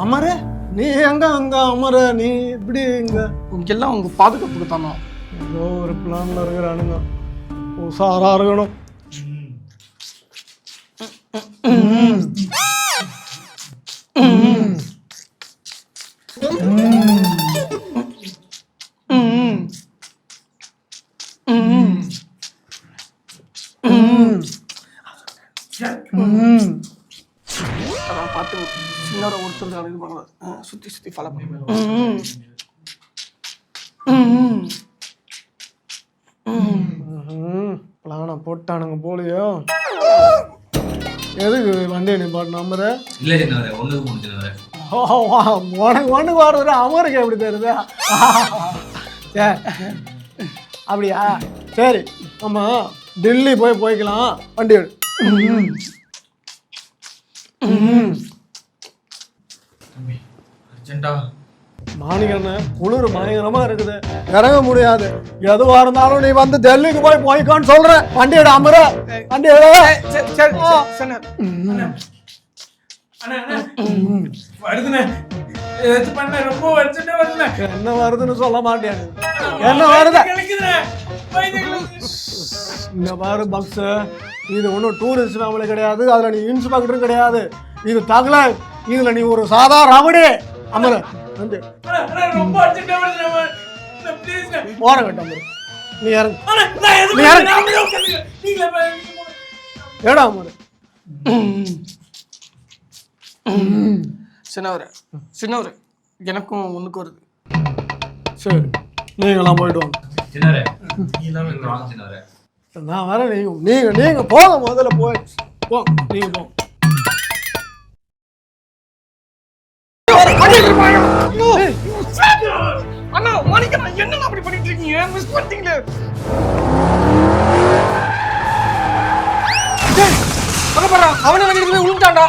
அமர நீ எங்க அங்க அமர நீ இப்படி இங்க இங்கெல்லாம் உங்க பாதுகாப்புக்கு தானோ. ஏதோ ஒரு பிளான்ல இருக்கிறானுங்க, உஷாரா இருக்கணும். பார்த்து சின்னோட ஒருத்தர் இது பண்ணலாம், சுற்றி சுற்றி ஃபாலோ பண்ணுவேன். பிளானை போட்டானுங்க போலியோ. எதுக்கு வண்டியை நீ பாட்டு நம்புற? இல்லை சின்னவரே, ஒன்றுக்கு முடிச்சினவரே. உனக்கு வாடுற அமருக்கு எப்படி தெரியுது? அப்படியா? சரி, நம்ம டெல்லி போய்க்கலாம். வண்டி எடு. அர்ஜென்டா மாணிக்கண்ண குளிர் பயங்கரமா இருக்குது, இறங்க முடியாது. எதுவா இருந்தாலும் நீ வந்து டெல்லிக்கு போய்க்கான்னு சொல்ற. வண்டி எடு அமர, வண்டி எடு. என்ன வருதுன்னு சொல்ல மாட்டேன். என்ன வருது? இந்த பாரு பக்ஸ், இது ஒன்றும் டூரிஸ்ட் நம்மளே கிடையாது, அதுல நீ இன்ஸ்பெக்டரும் கிடையாது. இது தகல, இதுல நீ ஒரு சாதாரண ரவுடி. அமர வந்து போற கட்டம் நீ இறங்கு. ஏடா அமர. சின்னவர் எனக்கும் ஒண்ணுக்கு வருது. சரி, நீங்களாம் போயிட்டு வாங்க. சின்னவரே, நீ இல்லாம இங்க வாங்க சின்னவரே. நான் வரேன். நீங்க போங்க, முதல்ல போய் போ. நீங்க போ. அண்ணா மாணிக்கண்ணா, என்னங்க அப்படி பண்ணிட்டு இருக்கீங்க? மிஸ் பண்ணிட்டீங்களே. அவனை வண்டி விழுந்துட்டான்டா.